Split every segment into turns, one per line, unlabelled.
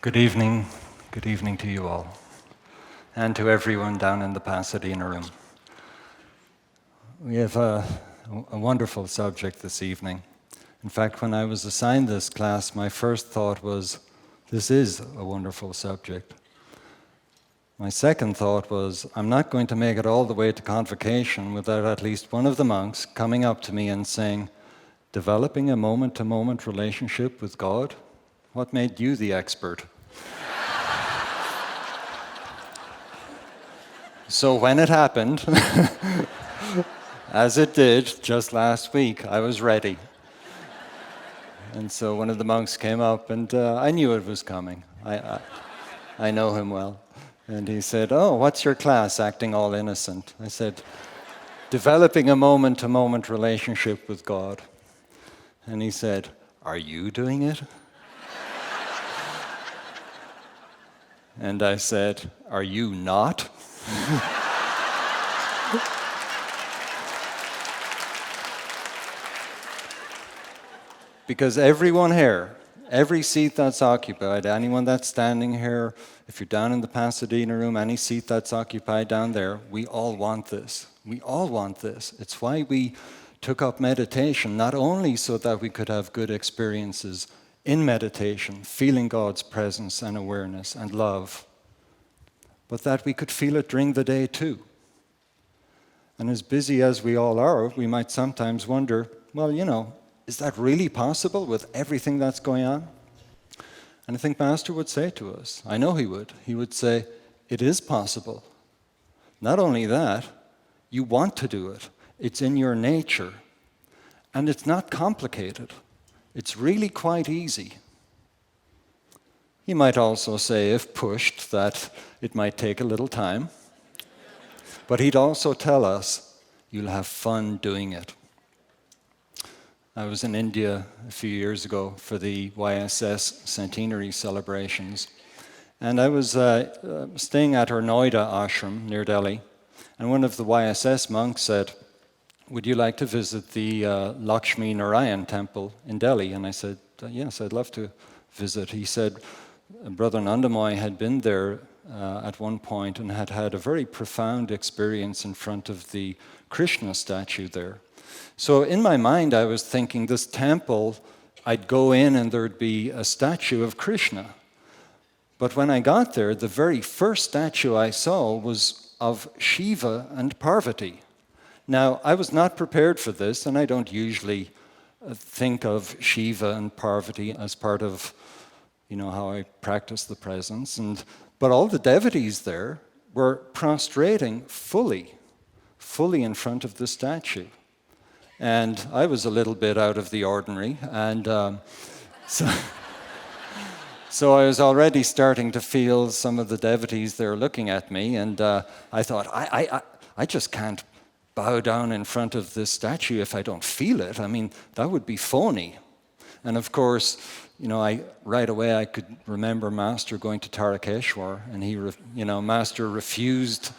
Good evening. Good evening to you all, and to everyone down in the Pasadena room. We have a wonderful subject this evening. In fact, when I was assigned this class, my first thought was, this is a wonderful subject. My second thought was, I'm not going to make it all the way to convocation without at least one of the monks coming up to me and saying, developing a moment-to-moment relationship with God? What made you the expert? So when it happened, as it did just last week, I was ready. And so one of the monks came up, and I knew it was coming. I know him well. And he said, "Oh, what's your class, acting all innocent?" I said, "Developing a moment-to-moment relationship with God." And he said, "Are you doing it?" And I said, "Are you not?" Because everyone here, every seat that's occupied, anyone that's standing here, if you're down in the Pasadena room, any seat that's occupied down there, we all want this. We all want this. It's why we took up meditation, not only so that we could have good experiences in meditation, feeling God's presence and awareness and love, but that we could feel it during the day too. And as busy as we all are, we might sometimes wonder, well, is that really possible with everything that's going on? And I think Master would say to us, I know he would say, it is possible. Not only that, you want to do it. It's in your nature. And it's not complicated. It's really quite easy. He might also say, if pushed, that it might take a little time. But he'd also tell us, you'll have fun doing it. I was in India a few years ago for the YSS centenary celebrations. And I was staying at our Noida ashram near Delhi. And one of the YSS monks said, would you like to visit the Lakshmi Narayan temple in Delhi? And I said, yes, I'd love to visit. He said, Brother Nandamoy had been there at one point and had had a very profound experience in front of the Krishna statue there. So in my mind, I was thinking this temple, I'd go in and there'd be a statue of Krishna. But when I got there, the very first statue I saw was of Shiva and Parvati. Now, I was not prepared for this, and I don't usually think of Shiva and Parvati as part of, how I practice the presence. But all the devotees there were prostrating fully in front of the statue. And I was a little bit out of the ordinary, and so I was already starting to feel some of the devotees there looking at me, and I thought, I just can't bow down in front of this statue if I don't feel it. I mean, that would be phony. And of course, right away I could remember Master going to Tarakeshwar, and Master refused.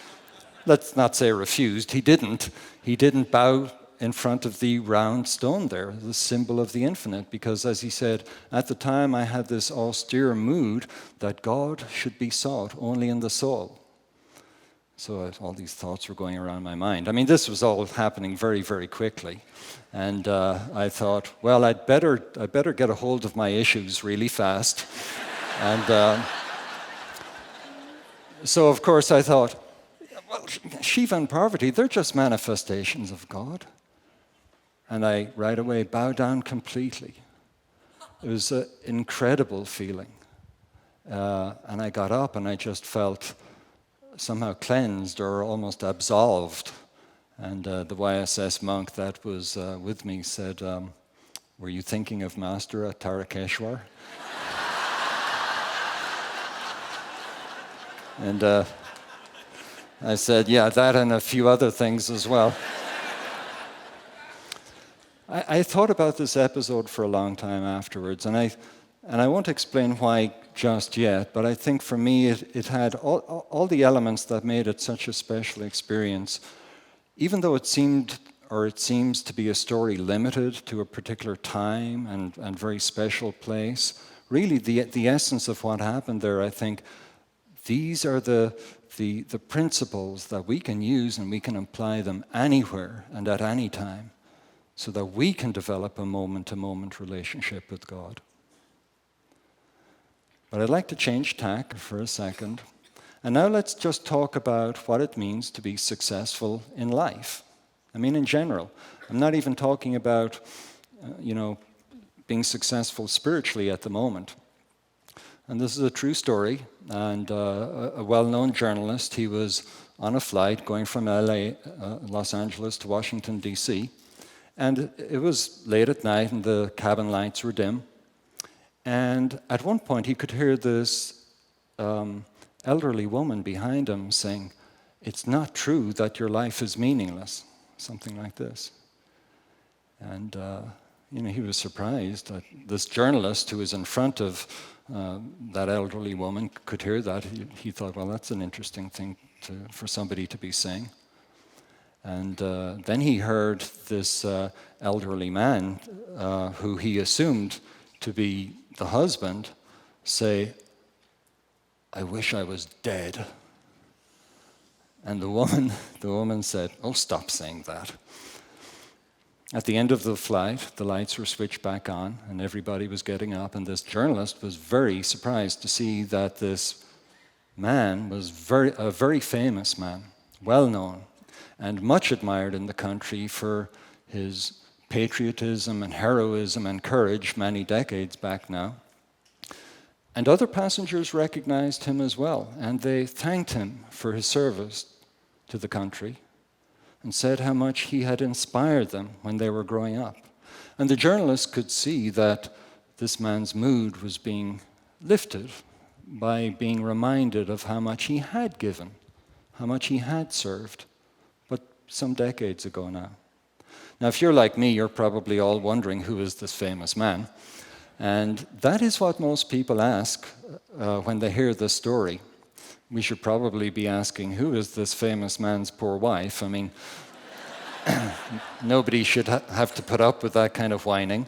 Let's not say refused. He didn't bow in front of the round stone there, the symbol of the infinite, because as he said, at the time I had this austere mood that God should be sought only in the soul. So all these thoughts were going around my mind. I mean, this was all happening very, very quickly. And I thought, well, I'd better get a hold of my issues really fast. And so, of course, I thought, well, Shiva and Parvati, they're just manifestations of God. And I right away bowed down completely. It was an incredible feeling. And I got up and I just felt somehow cleansed or almost absolved. And the YSS monk that was with me said, were you thinking of Master at Tarakeshwar? And I said, yeah, that and a few other things as well. I thought about this episode for a long time afterwards, and I won't explain why just yet, but I think for me it had all the elements that made it such a special experience. Even though it seems to be a story limited to a particular time and very special place, really the essence of what happened there. I think these are the principles that we can use and we can apply them anywhere and at any time so that we can develop a moment-to-moment relationship with God. But I'd like to change tack for a second. And now let's just talk about what it means to be successful in life. I mean, in general. I'm not even talking about, being successful spiritually at the moment. And this is a true story. And a well-known journalist, he was on a flight going from Los Angeles to Washington, D.C. And it was late at night and the cabin lights were dim. And at one point he could hear this elderly woman behind him saying, "It's not true that your life is meaningless," something like this. And he was surprised that this journalist who was in front of that elderly woman could hear that. He thought, well, that's an interesting thing for somebody to be saying. And then he heard this elderly man, who he assumed to be the husband, say, "I wish I was dead." And the woman said, "Oh, stop saying that." At the end of the flight, the lights were switched back on and everybody was getting up, and this journalist was very surprised to see that this man was a very famous man, well known, and much admired in the country for his patriotism and heroism and courage many decades back now. And other passengers recognized him as well, and they thanked him for his service to the country and said how much he had inspired them when they were growing up. And the journalist could see that this man's mood was being lifted by being reminded of how much he had given, how much he had served, but some decades ago now. Now, if you're like me, you're probably all wondering, who is this famous man? And that is what most people ask when they hear this story. We should probably be asking, who is this famous man's poor wife? I mean, nobody should have to put up with that kind of whining.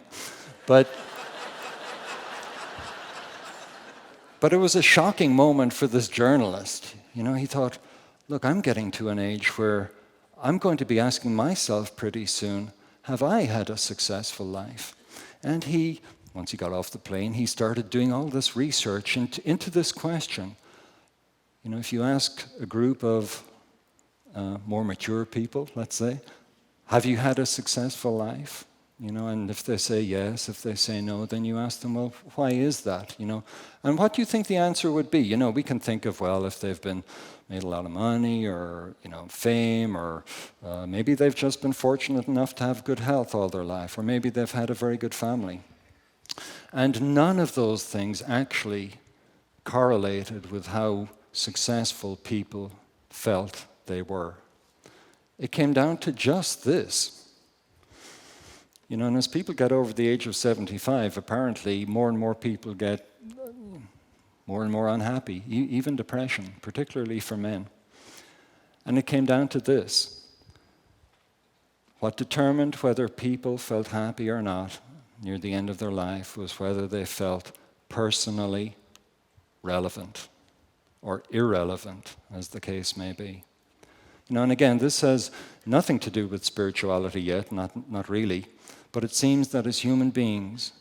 But it was a shocking moment for this journalist. He thought, look, I'm getting to an age where I'm going to be asking myself pretty soon, have I had a successful life? And once he got off the plane, he started doing all this research into this question. If you ask a group of more mature people, let's say, have you had a successful life? And if they say yes, if they say no, then you ask them, well, why is that? And what do you think the answer would be? We can think of, well, if they've been made a lot of money or, fame, or maybe they've just been fortunate enough to have good health all their life, or maybe they've had a very good family. And none of those things actually correlated with how successful people felt they were. It came down to just this. And as people get over the age of 75, apparently more and more people get more and more unhappy, even depression, particularly for men. And it came down to this. What determined whether people felt happy or not near the end of their life was whether they felt personally relevant or irrelevant, as the case may be. And again, this has nothing to do with spirituality yet, not really, but it seems that as human beings,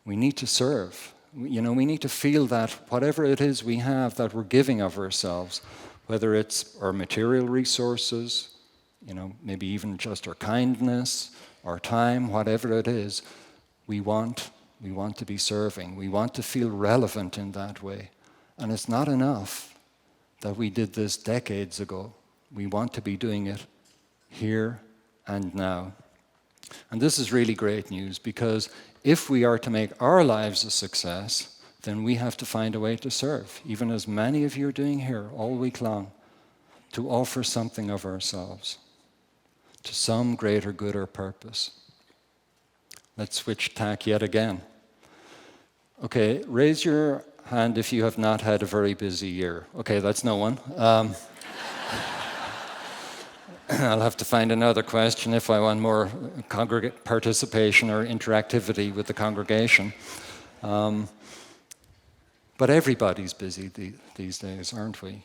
we need to serve. We need to feel that whatever it is we have that we're giving of ourselves, whether it's our material resources, maybe even just our kindness, our time, whatever it is, we want to be serving. We want to feel relevant in that way. And it's not enough that we did this decades ago. We want to be doing it here and now. And this is really great news, because if we are to make our lives a success, then we have to find a way to serve, even as many of you are doing here all week long, to offer something of ourselves to some greater good or purpose. Let's switch tack yet again. Okay, raise your hand if you have not had a very busy year. Okay, that's no one. I'll have to find another question if I want more congregate participation or interactivity with the congregation. But everybody's busy these days, aren't we?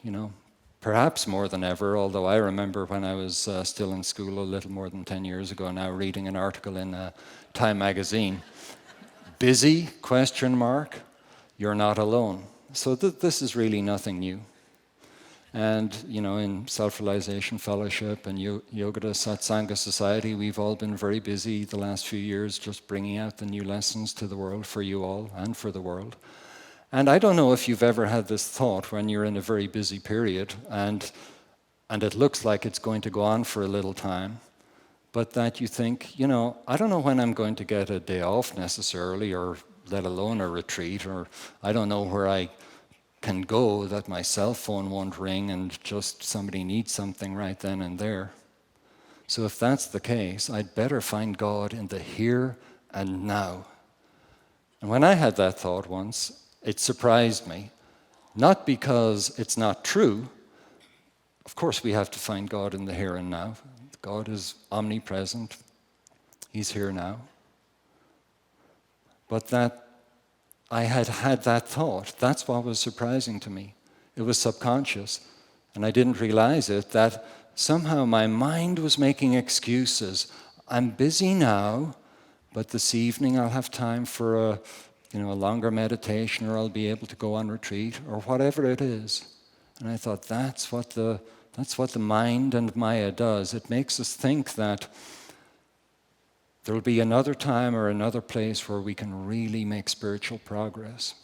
Perhaps more than ever, although I remember when I was still in school a little more than 10 years ago now, reading an article in Time magazine. Busy, question mark, you're not alone. So this is really nothing new. And, in Self-Realization Fellowship and Yoga Satsanga Society, we've all been very busy the last few years just bringing out the new lessons to the world for you all and for the world. And I don't know if you've ever had this thought when you're in a very busy period and it looks like it's going to go on for a little time, but that you think, I don't know when I'm going to get a day off necessarily, or let alone a retreat, or I don't know where I can go that my cell phone won't ring and just somebody needs something right then and there. So if that's the case, I'd better find God in the here and now. And when I had that thought once, it surprised me. Not because it's not true. Of course we have to find God in the here and now. God is omnipresent. He's here now. But that I had that thought. That's what was surprising to me. It was subconscious, and I didn't realize it, that somehow my mind was making excuses. I'm busy now, but this evening I'll have time for a longer meditation, or I'll be able to go on retreat, or whatever it is. And I thought, that's what the mind and Maya does. It makes us think that there'll be another time or another place where we can really make spiritual progress.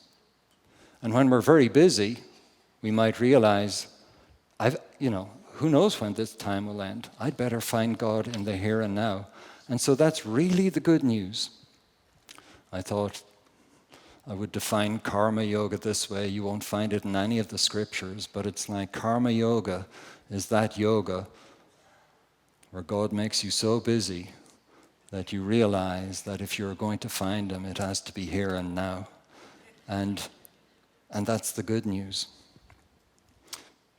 And when we're very busy, we might realize, who knows when this time will end? I'd better find God in the here and now. And so that's really the good news. I thought I would define karma yoga this way. You won't find it in any of the scriptures, but it's like karma yoga is that yoga where God makes you so busy that you realize that if you're going to find Him, it has to be here and now. And that's the good news.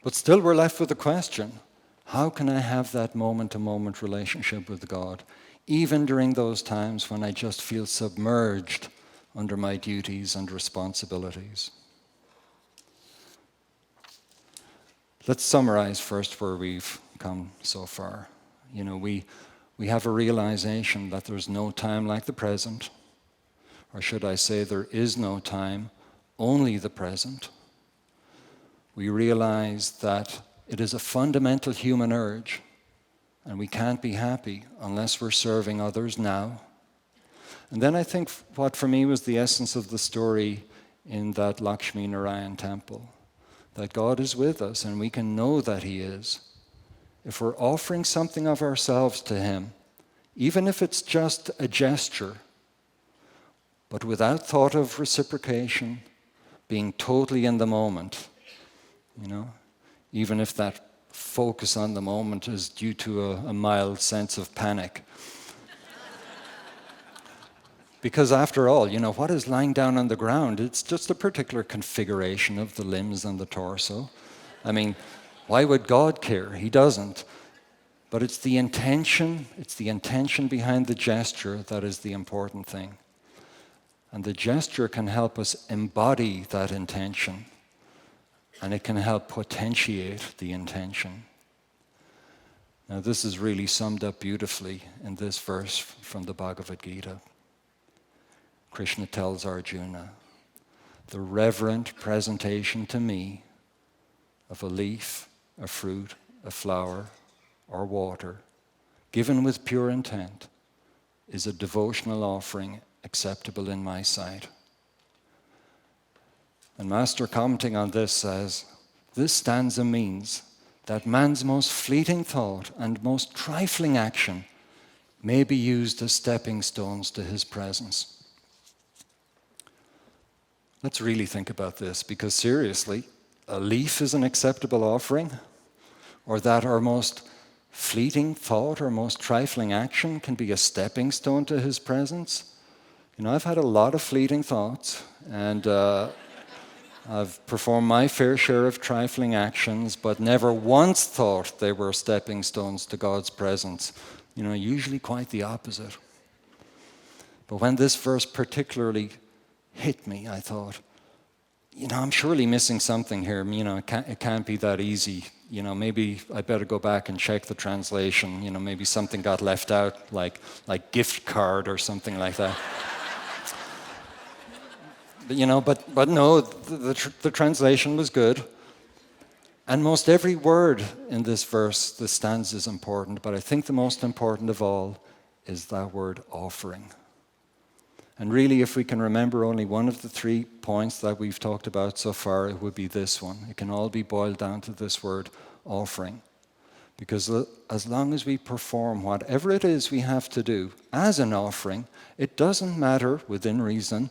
But still we're left with the question, how can I have that moment-to-moment relationship with God, even during those times when I just feel submerged under my duties and responsibilities? Let's summarize first where we've come so far. We have a realization that there's no time like the present, or should I say there is no time, only the present. We realize that it is a fundamental human urge, and we can't be happy unless we're serving others now. And then I think what for me was the essence of the story in that Lakshmi Narayan temple, that God is with us and we can know that He is. If we're offering something of ourselves to Him, even if it's just a gesture, but without thought of reciprocation, being totally in the moment, even if that focus on the moment is due to a mild sense of panic. Because after all, what is lying down on the ground? It's just a particular configuration of the limbs and the torso. Why would God care? He doesn't. But it's the intention behind the gesture that is the important thing. And the gesture can help us embody that intention, and it can help potentiate the intention. Now, this is really summed up beautifully in this verse from the Bhagavad Gita. Krishna tells Arjuna, the reverent presentation to me of a leaf, a fruit, a flower, or water, given with pure intent, is a devotional offering acceptable in my sight. And Master, commenting on this, says, this stanza means that man's most fleeting thought and most trifling action may be used as stepping stones to his presence. Let's really think about this, because seriously, a leaf is an acceptable offering? Or that our most fleeting thought or most trifling action can be a stepping stone to His presence? I've had a lot of fleeting thoughts, and I've performed my fair share of trifling actions, but never once thought they were stepping stones to God's presence. Usually quite the opposite. But when this verse particularly hit me, I thought, I'm surely missing something here. It can't be that easy. Maybe I better go back and check the translation. Maybe something got left out, like gift card or something like that. But no, the translation was good. And most every word in this verse, the stanza, is important. But I think the most important of all is that word offering. And really, if we can remember only one of the 3 points that we've talked about so far, it would be this one. It can all be boiled down to this word, offering. Because as long as we perform whatever it is we have to do as an offering, it doesn't matter, within reason,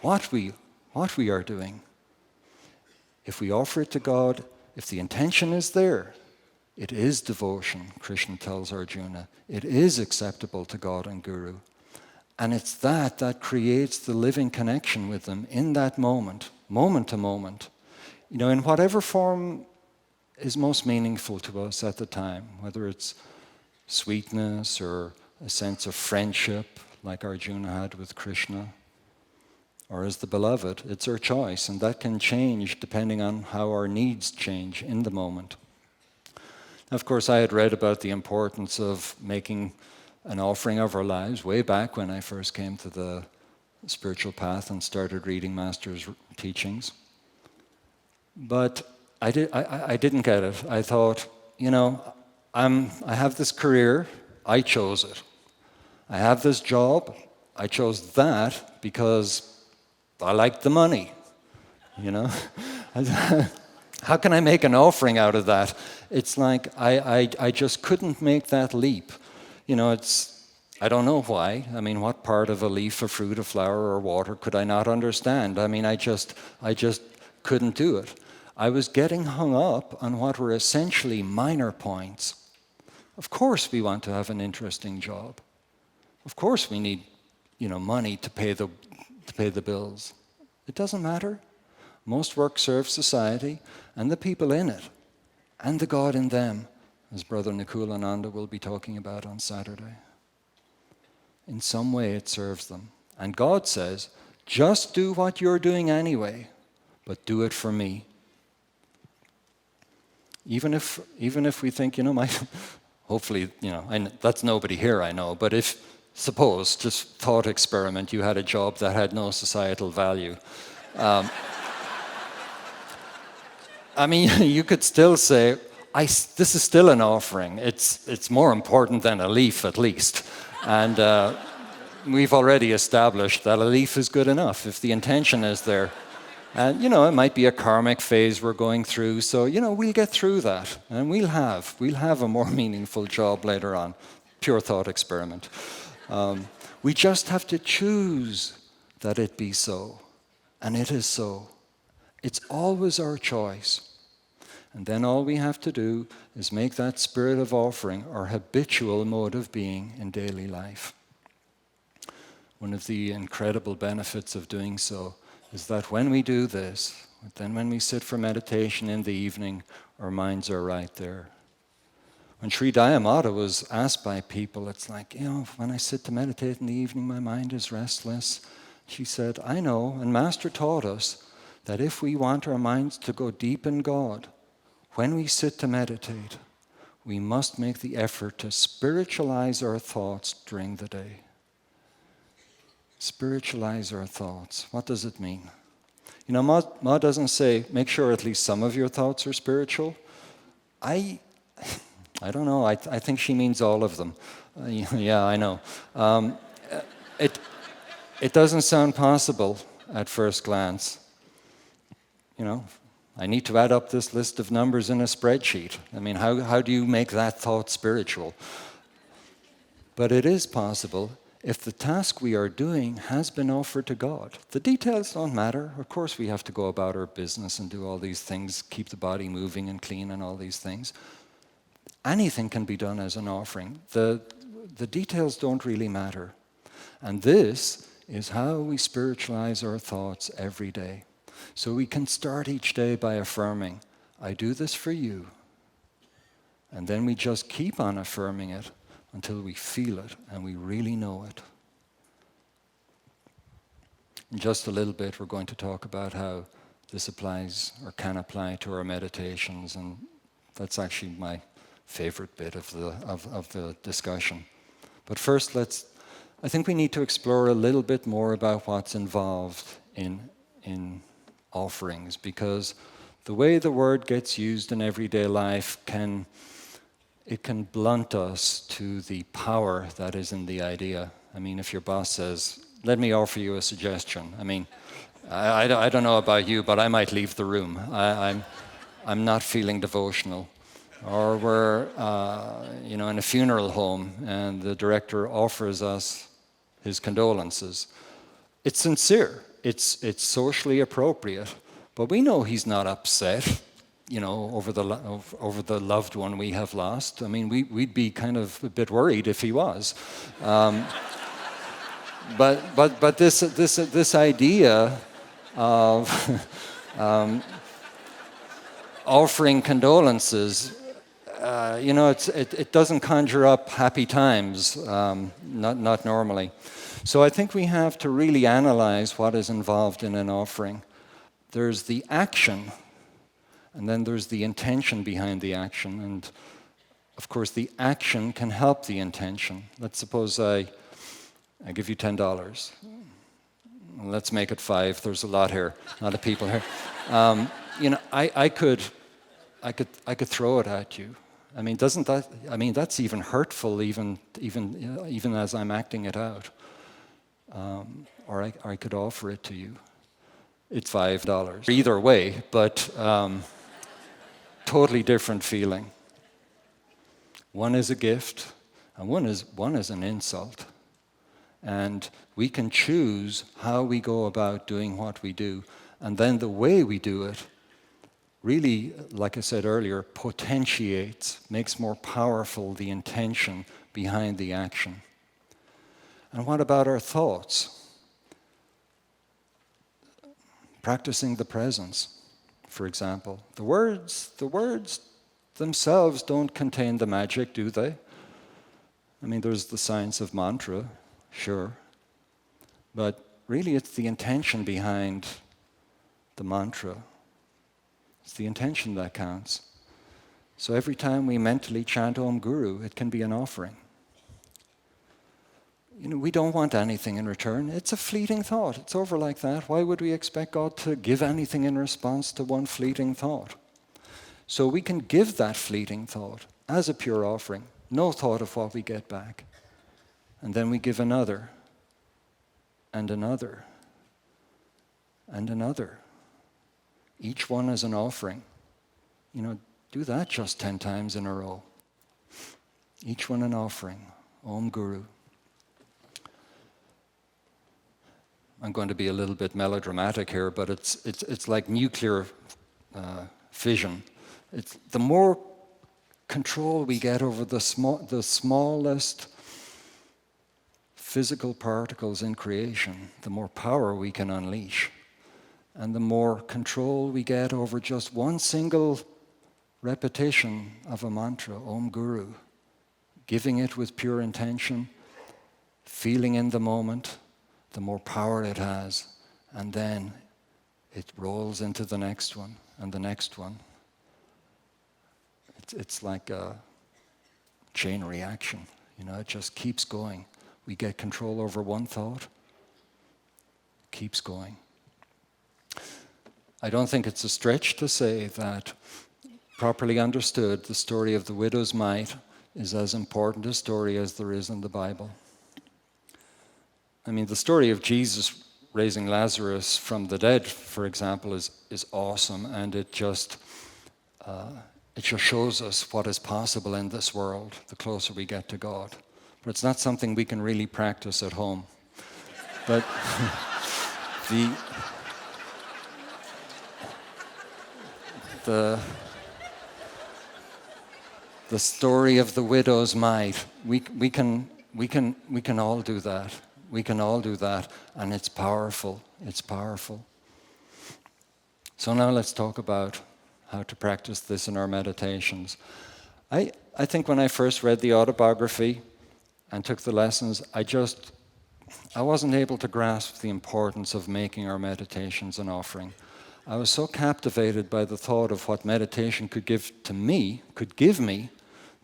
what we are doing. If we offer it to God, if the intention is there, it is devotion, Krishna tells Arjuna. It is acceptable to God and Guru. And it's that creates the living connection with them in that moment to moment. In whatever form is most meaningful to us at the time, whether it's sweetness or a sense of friendship like Arjuna had with Krishna, or as the beloved, it's our choice, and that can change depending on how our needs change in the moment. Of course, I had read about the importance of making an offering of our lives way back when I first came to the spiritual path and started reading Master's teachings. But I didn't get it. I thought, I have this career, I chose it. I have this job, I chose that because I liked the money, How can I make an offering out of that? It's like I just couldn't make that leap. I don't know why. What part of a leaf, a fruit, a flower, or water could I not understand? I just couldn't do it. I was getting hung up on what were essentially minor points. Of course we want to have an interesting job. Of course we need, money to pay the bills. It doesn't matter. Most work serves society and the people in it, and the God in them, as Brother Nikulananda will be talking about on Saturday. In some way it serves them. And God says, just do what you're doing anyway, but do it for me. Even if we think, hopefully, that's nobody here I know, but suppose, just thought experiment, you had a job that had no societal value. You could still say, this is still an offering. It's more important than a leaf, at least. And we've already established that a leaf is good enough if the intention is there. And, it might be a karmic phase we're going through. So, we'll get through that. And we'll have a more meaningful job later on. Pure thought experiment. We just have to choose that it be so. And it is so. It's always our choice. And then all we have to do is make that spirit of offering our habitual mode of being in daily life. One of the incredible benefits of doing so is that when we do this, then when we sit for meditation in the evening, our minds are right there. When Sri Dayamata was asked by people, it's like, when I sit to meditate in the evening, my mind is restless. She said, I know, and Master taught us that if we want our minds to go deep in God, when we sit to meditate, we must make the effort to spiritualize our thoughts during the day. Spiritualize our thoughts. What does it mean? Ma doesn't say, make sure at least some of your thoughts are spiritual. I don't know. I think she means all of them. Yeah, I know. It doesn't sound possible at first glance. I need to add up this list of numbers in a spreadsheet. How do you make that thought spiritual? But it is possible if the task we are doing has been offered to God. The details don't matter. Of course, we have to go about our business and do all these things, keep the body moving and clean and all these things. Anything can be done as an offering. The details don't really matter. And this is how we spiritualize our thoughts every day. So we can start each day by affirming, I do this for you. And then we just keep on affirming it until we feel it and we really know it. In just a little bit, we're going to talk about how this applies or can apply to our meditations, and that's actually my favorite bit of the discussion. But first, I think we need to explore a little bit more about what's involved in offerings, because the way the word gets used in everyday life can blunt us to the power that is in the idea. I mean, if your boss says, "Let me offer you a suggestion," I mean, I don't know about you, but I might leave the room. I'm not feeling devotional. Or we're in a funeral home and the director offers us his condolences. It's sincere. It's socially appropriate, but we know he's not upset, over the loved one we have lost. I mean, we'd be kind of a bit worried if he was. But this idea of offering condolences, it doesn't conjure up happy times, not normally. So I think we have to really analyze what is involved in an offering. There's the action, and then there's the intention behind the action. And of course, the action can help the intention. Let's suppose I give you $10. Let's make it 5. There's a lot here, a lot of people here. I could throw it at you. I mean, that's even hurtful, even as I'm acting it out. Or I could offer it to you. It's $5. Either way, but totally different feeling. One is a gift, and one is an insult. And we can choose how we go about doing what we do, and then the way we do it really, like I said earlier, potentiates, makes more powerful the intention behind the action. And what about our thoughts? Practicing the presence, for example. The words themselves don't contain the magic, do they? I mean, there's the science of mantra, sure. But really, it's the intention behind the mantra. It's the intention that counts. So every time we mentally chant Om Guru, it can be an offering. We don't want anything in return. It's a fleeting thought. It's over like that. Why would we expect God to give anything in response to one fleeting thought? So we can give that fleeting thought as a pure offering. No thought of what we get back. And then we give another, and another, and another. Each one as an offering. Do that just 10 times in a row. Each one an offering. Om Guru. I'm going to be a little bit melodramatic here, but it's like nuclear fission. It's the more control we get over the smallest physical particles in creation, the more power we can unleash. And the more control we get over just one single repetition of a mantra, Om Guru, giving it with pure intention, feeling in the moment, the more power it has. And then it rolls into the next one and the next one. It's like a chain reaction. It just keeps going. We get control over one thought, keeps going. I don't think it's a stretch to say that, properly understood, the story of the widow's mite is as important a story as there is in the Bible. I mean, the story of Jesus raising Lazarus from the dead, for example, is awesome, and it just shows us what is possible in this world the closer we get to God. But it's not something we can really practice at home. But the story of the widow's mite, we can all do that. We can all do that, and it's powerful. It's powerful. So now let's talk about how to practice this in our meditations. I think when I first read the autobiography and took the lessons, I wasn't able to grasp the importance of making our meditations an offering. I was so captivated by the thought of what meditation could give me,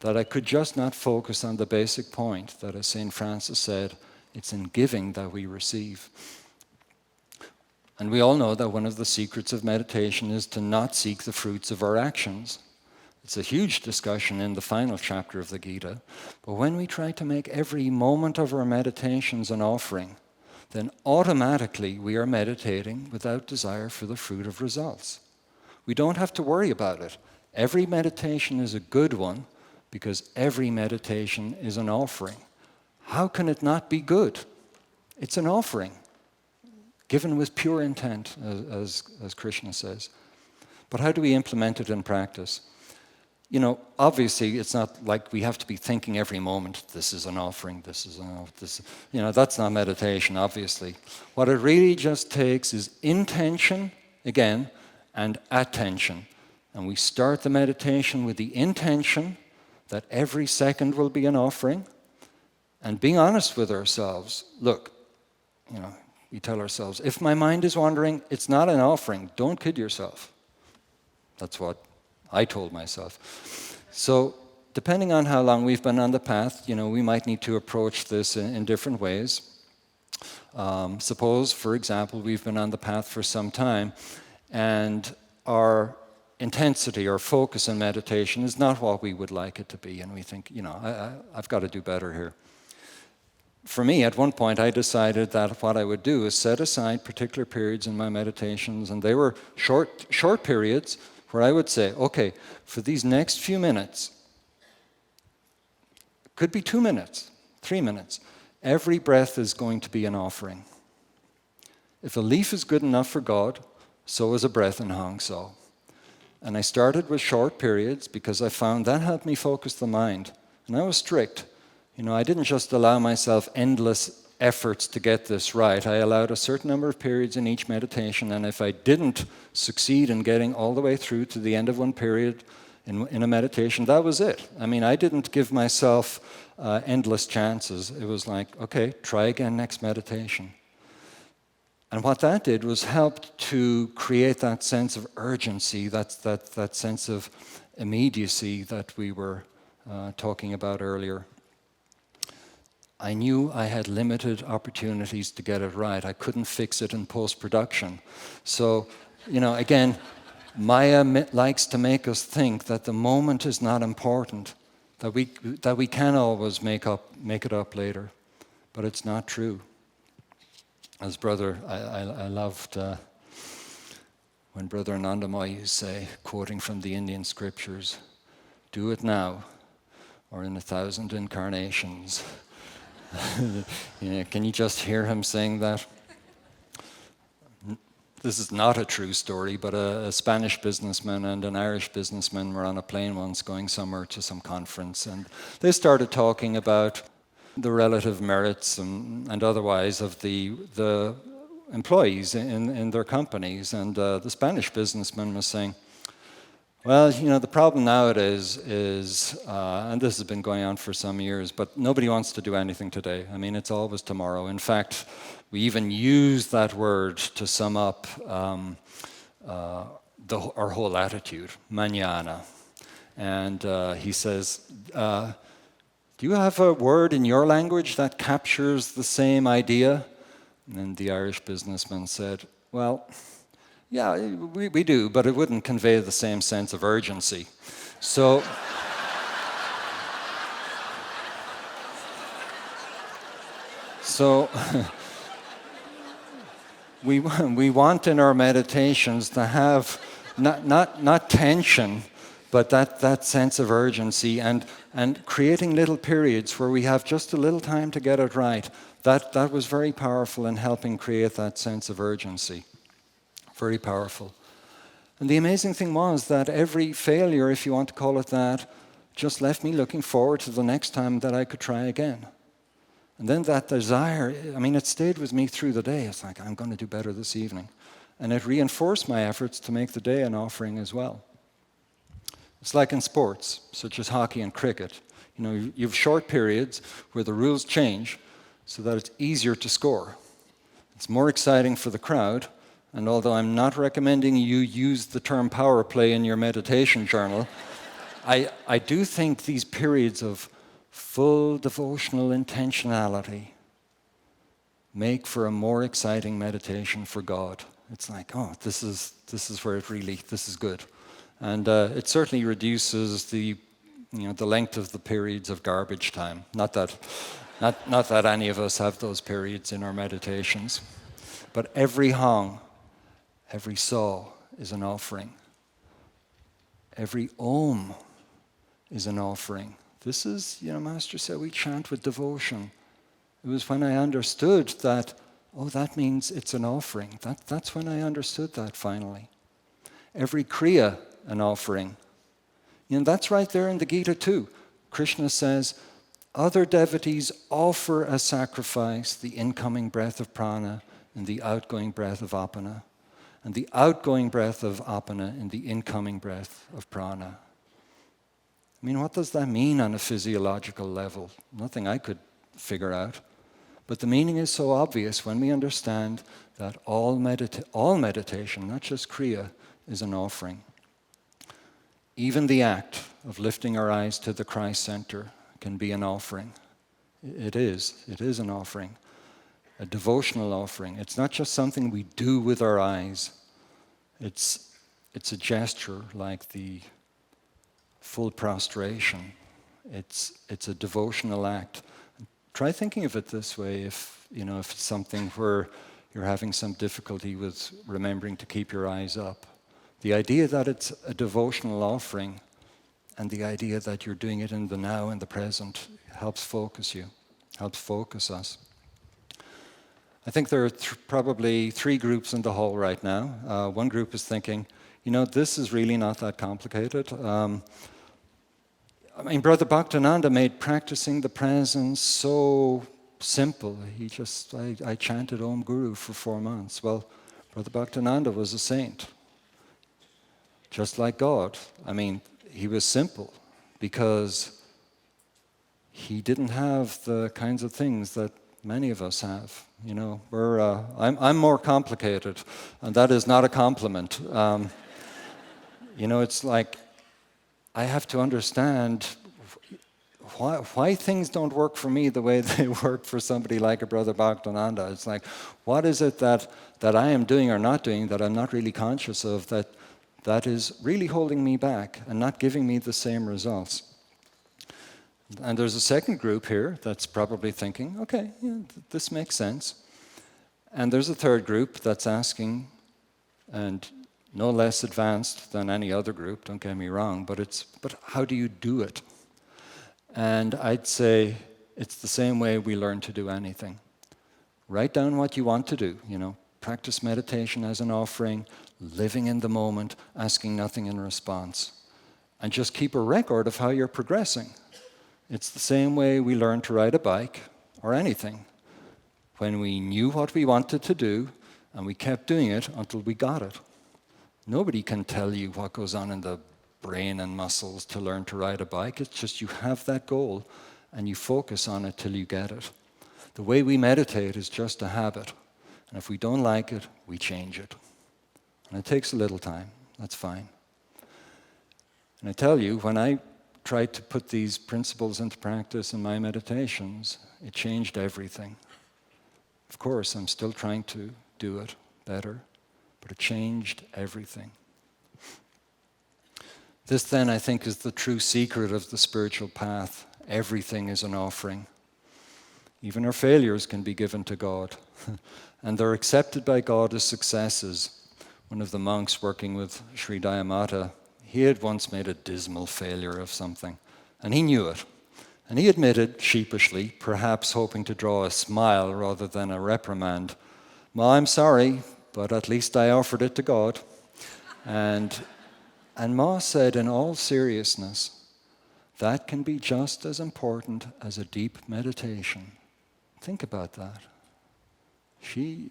that I could just not focus on the basic point that, as St. Francis said, it's in giving that we receive. And we all know that one of the secrets of meditation is to not seek the fruits of our actions. It's a huge discussion in the final chapter of the Gita. But when we try to make every moment of our meditations an offering, then automatically we are meditating without desire for the fruit of results. We don't have to worry about it. Every meditation is a good one because every meditation is an offering. How can it not be good? It's an offering, given with pure intent, as Krishna says. But how do we implement it in practice? You know, obviously, it's not like we have to be thinking every moment, this is an offering, this is an offering, that's not meditation, obviously. What it really just takes is intention, again, and attention. And we start the meditation with the intention that every second will be an offering, and being honest with ourselves. Look, we tell ourselves, if my mind is wandering, it's not an offering. Don't kid yourself. That's what I told myself. So depending on how long we've been on the path, we might need to approach this in different ways. Suppose, for example, we've been on the path for some time, and our intensity or focus in meditation is not what we would like it to be, and we think, I've got to do better here. For me, at one point, I decided that what I would do is set aside particular periods in my meditations, and they were short periods where I would say, okay, for these next few minutes, could be 2 minutes, 3 minutes, every breath is going to be an offering. If a leaf is good enough for God, so is a breath in Hong So. And I started with short periods because I found that helped me focus the mind. And I was strict. I didn't just allow myself endless efforts to get this right. I allowed a certain number of periods in each meditation, and if I didn't succeed in getting all the way through to the end of one period in a meditation, that was it. I didn't give myself endless chances. It was like, okay, try again next meditation. And what that did was helped to create that sense of urgency, that sense of immediacy that we were talking about earlier. I knew I had limited opportunities to get it right. I couldn't fix it in post-production. So, again, Maya likes to make us think that the moment is not important, that we can always make it up later, but it's not true. As I loved when Brother Anandamayi used to say, quoting from the Indian scriptures, "Do it now, or in 1,000 incarnations." Can you just hear him saying that? This is not a true story, but a Spanish businessman and an Irish businessman were on a plane once going somewhere to some conference, and they started talking about the relative merits and otherwise of the employees in their companies. And the Spanish businessman was saying, well, the problem nowadays is, and this has been going on for some years, but nobody wants to do anything today. It's always tomorrow. In fact, we even use that word to sum up our whole attitude, mañana. And he says, do you have a word in your language that captures the same idea? And the Irish businessman said, well, yeah, we do, but it wouldn't convey the same sense of urgency. So, we want in our meditations to have not tension, but that sense of urgency and creating little periods where we have just a little time to get it right. That was very powerful in helping create that sense of urgency. Very powerful. And the amazing thing was that every failure, if you want to call it that, just left me looking forward to the next time that I could try again. And then that desire, it stayed with me through the day. It's like, I'm going to do better this evening. And it reinforced my efforts to make the day an offering as well. It's like in sports, such as hockey and cricket. You have short periods where the rules change so that it's easier to score. It's more exciting for the crowd, And although I'm not recommending you use the term power play in your meditation journal, I do think these periods of full devotional intentionality make for a more exciting meditation for God. It's like, oh, this is where this is good. And it certainly reduces the length of the periods of garbage time. Not that any of us have those periods in our meditations. But every hong, every saw is an offering. Every om is an offering. This is, Master said we chant with devotion. It was when I understood that, that means it's an offering. That's when I understood that finally. Every kriya, an offering. That's right there in the Gita too. Krishna says, other devotees offer as sacrifice the incoming breath of prana and the outgoing breath of apana, and the outgoing breath of apana and the incoming breath of prana. What does that mean on a physiological level? Nothing I could figure out. But the meaning is so obvious when we understand that all meditation, not just kriya, is an offering. Even the act of lifting our eyes to the Christ center can be an offering. It is an offering, a devotional offering. It's not just something we do with our eyes. It's a gesture like the full prostration. It's a devotional act. Try thinking of it this way if it's something where you're having some difficulty with remembering to keep your eyes up. The idea that it's a devotional offering and the idea that you're doing it in the now and the present helps focus you, helps focus us. I think there are probably three groups in the hall right now. One group is thinking, this is really not that complicated. Brother Bhaktananda made practicing the presence so simple. I chanted Om Guru for 4 months. Well, Brother Bhaktananda was a saint, just like God. He was simple because he didn't have the kinds of things that many of us have. I'm more complicated, and that is not a compliment. It's like I have to understand why things don't work for me the way they work for somebody like a Brother Bhaktananda. It's like, what is it that I am doing or not doing that I'm not really conscious of that is really holding me back and not giving me the same results? And there's a second group here that's probably thinking, okay, this makes sense. And there's a third group that's asking, and no less advanced than any other group, don't get me wrong, but how do you do it? And I'd say it's the same way we learn to do anything. Write down what you want to do, practice meditation as an offering, living in the moment, asking nothing in response. And just keep a record of how you're progressing. It's the same way we learn to ride a bike or anything. When we knew what we wanted to do, and we kept doing it until we got it. Nobody can tell you what goes on in the brain and muscles to learn to ride a bike. It's just you have that goal, and you focus on it till you get it. The way we meditate is just a habit. And if we don't like it, we change it. And it takes a little time. That's fine. And I tell you, when I tried to put these principles into practice in my meditations, it changed everything. Of course, I'm still trying to do it better, but it changed everything. This then, I think, is the true secret of the spiritual path. Everything is an offering. Even our failures can be given to God, and they're accepted by God as successes. One of the monks working with Sri Dayamata, he had once made a dismal failure of something, and he knew it. And he admitted sheepishly, perhaps hoping to draw a smile rather than a reprimand, "Ma, I'm sorry, but at least I offered it to God." And Ma said in all seriousness, that can be just as important as a deep meditation. Think about that. She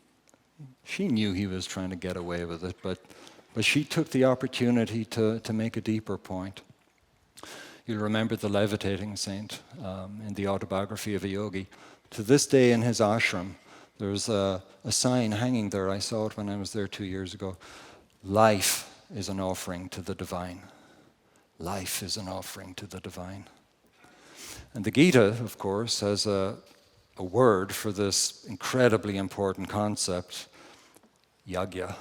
knew he was trying to get away with it, but she took the opportunity to make a deeper point. You'll remember the levitating saint in the autobiography of a yogi. To this day in his ashram, There's a sign hanging there. I saw it when I was there 2 years ago. Life is an offering to the divine. Life is an offering to the divine. And the Gita, of course, has a word for this incredibly important concept, yajna.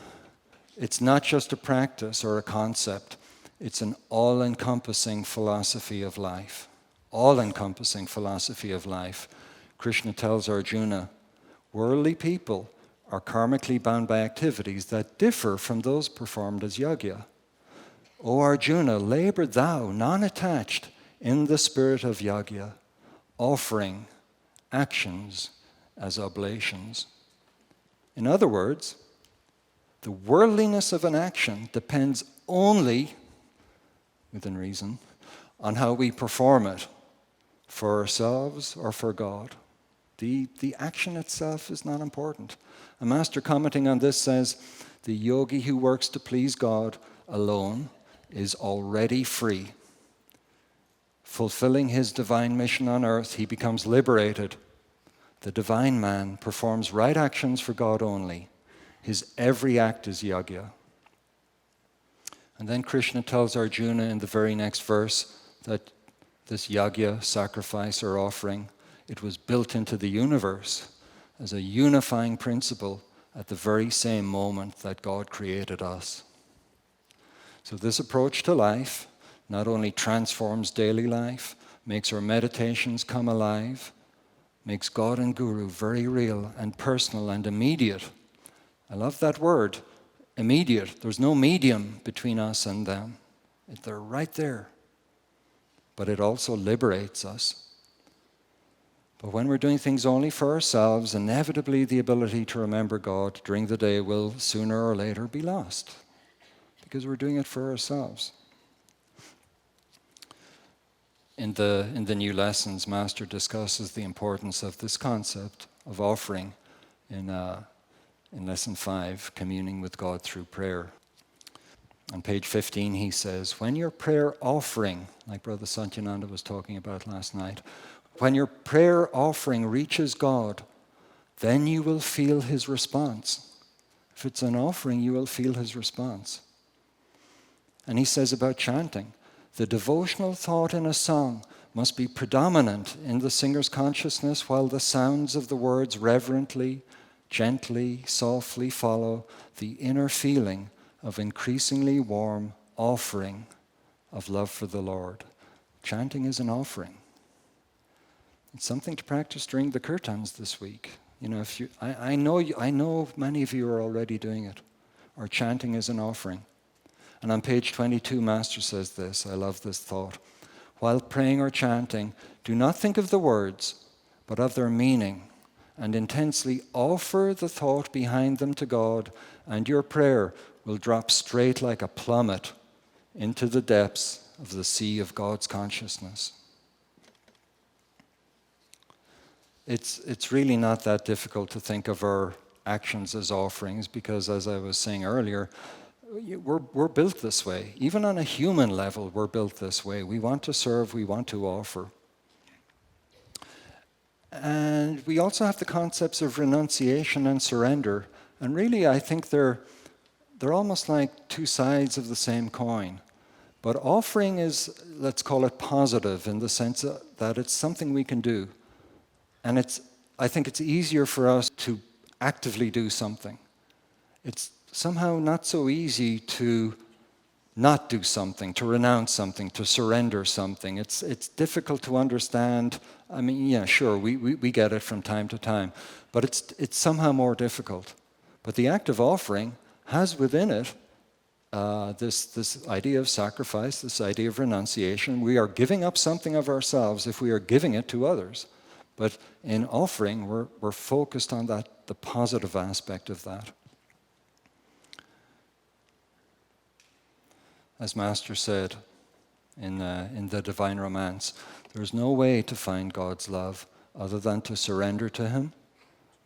It's not just a practice or a concept. It's an all-encompassing philosophy of life. All-encompassing philosophy of life. Krishna tells Arjuna, worldly people are karmically bound by activities that differ from those performed as yajna. O Arjuna, labor thou, non-attached, in the spirit of yajna, offering actions as oblations. In other words, the worldliness of an action depends only, within reason, on how we perform it, for ourselves or for God. The action itself is not important. A master commenting on this says, the yogi who works to please God alone is already free. Fulfilling his divine mission on earth, he becomes liberated. The divine man performs right actions for God only. His every act is yajna. And then Krishna tells Arjuna in the very next verse that this yajna, sacrifice or offering, it was built into the universe as a unifying principle at the very same moment that God created us. So this approach to life not only transforms daily life, makes our meditations come alive, makes God and Guru very real and personal and immediate. I love that word, immediate. There's no medium between us and them. They're right there. But it also liberates us. But when we're doing things only for ourselves, inevitably the ability to remember God during the day will sooner or later be lost, because we're doing it for ourselves. In the new lessons, Master discusses the importance of this concept of offering in Lesson 5, communing with God through prayer. On page 15, he says, when your prayer offering, like Brother Satyananda was talking about last night, when your prayer offering reaches God, then you will feel his response. If it's an offering, you will feel his response. And he says about chanting, the devotional thought in a song must be predominant in the singer's consciousness while the sounds of the words reverently, gently, softly follow the inner feeling of increasingly warm offering of love for the Lord. Chanting is an offering. It's something to practice during the kirtans this week. You know, I know many of you are already doing it. Or chanting is an offering. And on page 22, Master says this. I love this thought. While praying or chanting, do not think of the words, but of their meaning, and intensely offer the thought behind them to God, and your prayer will drop straight like a plummet into the depths of the sea of God's consciousness. It's really not that difficult to think of our actions as offerings, because as I was saying earlier, we're built this way. Even on a human level, we're built this way. We want to serve, we want to offer. And we also have the concepts of renunciation and surrender. And really, I think they're almost like two sides of the same coin. But offering is, let's call it positive, in the sense that it's something we can do. And I think it's easier for us to actively do something. It's somehow not so easy to not do something, to renounce something, to surrender something. It's difficult to understand. I mean, yeah, sure, we get it from time to time, but it's somehow more difficult. But the act of offering has within it this idea of sacrifice, this idea of renunciation. We are giving up something of ourselves if we are giving it to others. But in offering, we're focused on that, the positive aspect of that. As Master said in the Divine Romance, there's no way to find God's love other than to surrender to Him,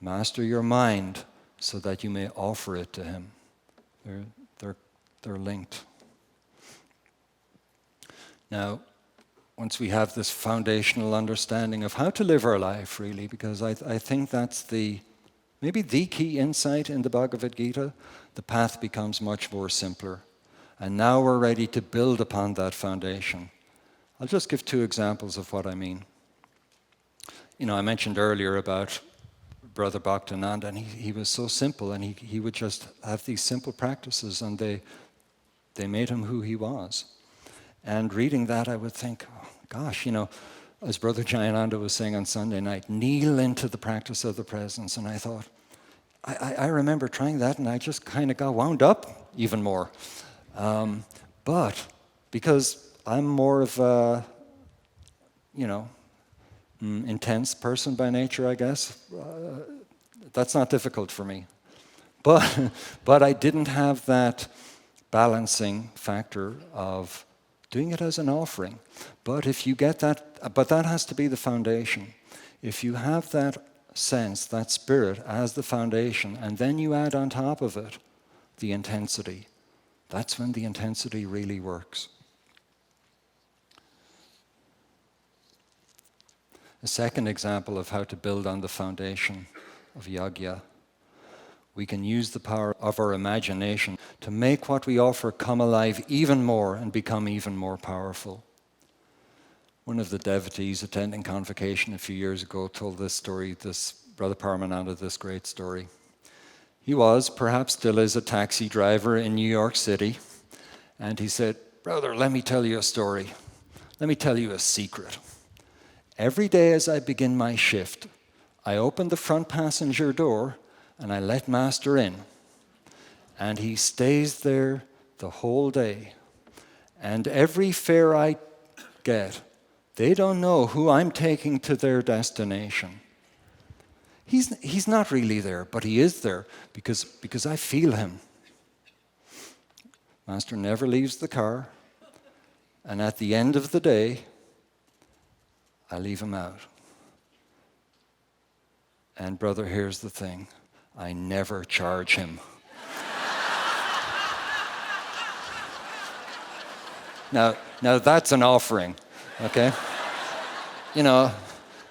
master your mind so that you may offer it to Him. They're linked. Now, once we have this foundational understanding of how to live our life, really, because I think that's the maybe the key insight in the Bhagavad Gita, the path becomes much more simpler. And now we're ready to build upon that foundation. I'll just give 2 examples of what I mean. I mentioned earlier about Brother Bhaktananda, and he was so simple, and he would just have these simple practices, and they made him who he was. And reading that, I would think, oh, gosh, as Brother Jayananda was saying on Sunday night, kneel into the practice of the presence. And I thought, I remember trying that, and I just kind of got wound up even more. But because I'm more of a, intense person by nature, I guess, that's not difficult for me. But I didn't have that balancing factor of doing it as an offering. But if you get that, but that has to be the foundation. If you have that sense, that spirit as the foundation, and then you add on top of it the intensity, that's when the intensity really works. A second example of how to build on the foundation of yajna. We can use the power of our imagination to make what we offer come alive even more and become even more powerful. One of the devotees attending convocation a few years ago told this story, Brother Paramananda, this great story. He was, perhaps still is, a taxi driver in New York City, and he said, "Brother, let me tell you a story. Let me tell you a secret. Every day as I begin my shift, I open the front passenger door and I let Master in. And he stays there the whole day. And every fare I get, they don't know who I'm taking to their destination. He's not really there, but he is there because I feel him. Master never leaves the car, and at the end of the day, I leave him out. And brother, here's the thing. I never charge him. Now that's an offering, okay?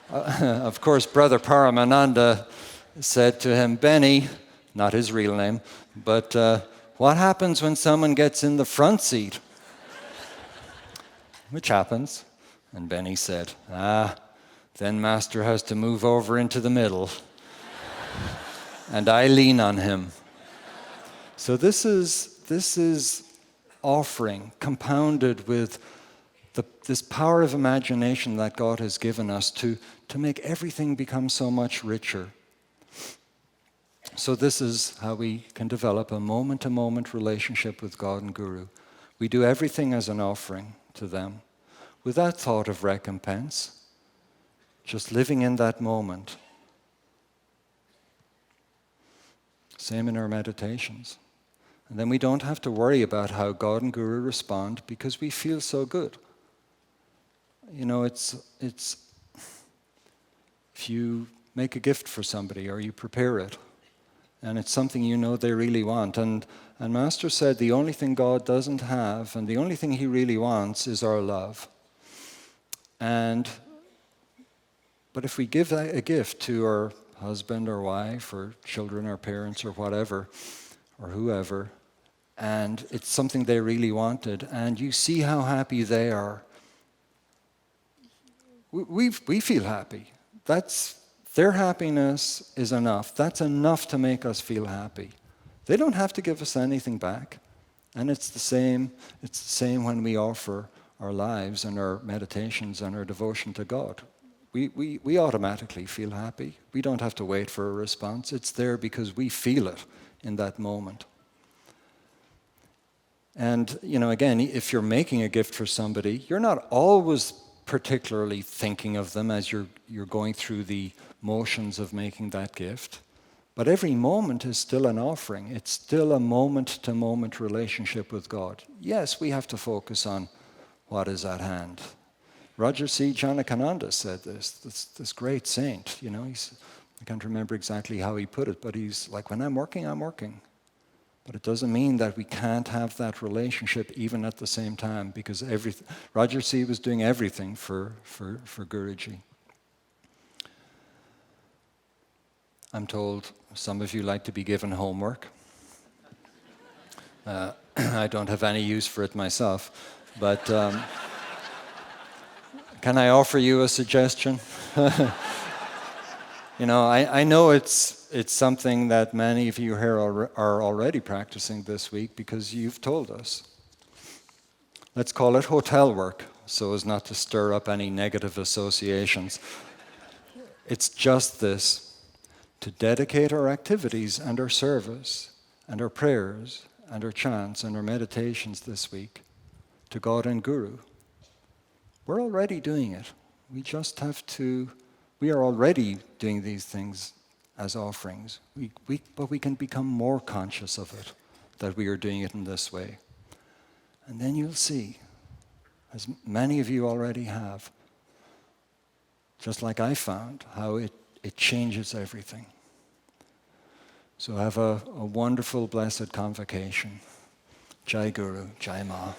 Of course, Brother Paramananda said to him, "Benny," not his real name, but what happens when someone gets in the front seat? Which happens. And Benny said, then Master has to move over into the middle. And I lean on him. So this is offering compounded with this power of imagination that God has given us to make everything become so much richer. So this is how we can develop a moment-to-moment relationship with God and Guru. We do everything as an offering to them, without thought of recompense, just living in that moment. Same in our meditations. And then we don't have to worry about how God and Guru respond because we feel so good. It's if you make a gift for somebody or you prepare it, and it's something they really want. And Master said the only thing God doesn't have, and the only thing he really wants, is our love. But if we give a gift to our husband or wife or children or parents or whatever, or whoever, and it's something they really wanted, and you see how happy they are, we feel happy. Their happiness is enough. That's enough to make us feel happy. They don't have to give us anything back. And it's the same when we offer our lives and our meditations and our devotion to God. We automatically feel happy. We don't have to wait for a response. It's there because we feel it in that moment. And, again, if you're making a gift for somebody, you're not always particularly thinking of them as you're going through the motions of making that gift. But every moment is still an offering. It's still a moment-to-moment relationship with God. Yes, we have to focus on what is at hand. Roger C. Janakananda said this great saint, I can't remember exactly how he put it, but he's like, when I'm working, I'm working. But it doesn't mean that we can't have that relationship even at the same time, because Roger C. was doing everything for Guruji. I'm told some of you like to be given homework. I don't have any use for it myself, but can I offer you a suggestion? I know it's something that many of you here are already practicing this week because you've told us. Let's call it hotel work, so as not to stir up any negative associations. It's just this: to dedicate our activities and our service and our prayers and our chants and our meditations this week to God and Guru. We're already doing it. We are already doing these things as offerings. But we can become more conscious of it, that we are doing it in this way. And then you'll see, as many of you already have, just like I found, how it changes everything. So have a wonderful, blessed convocation. Jai Guru, Jai Ma.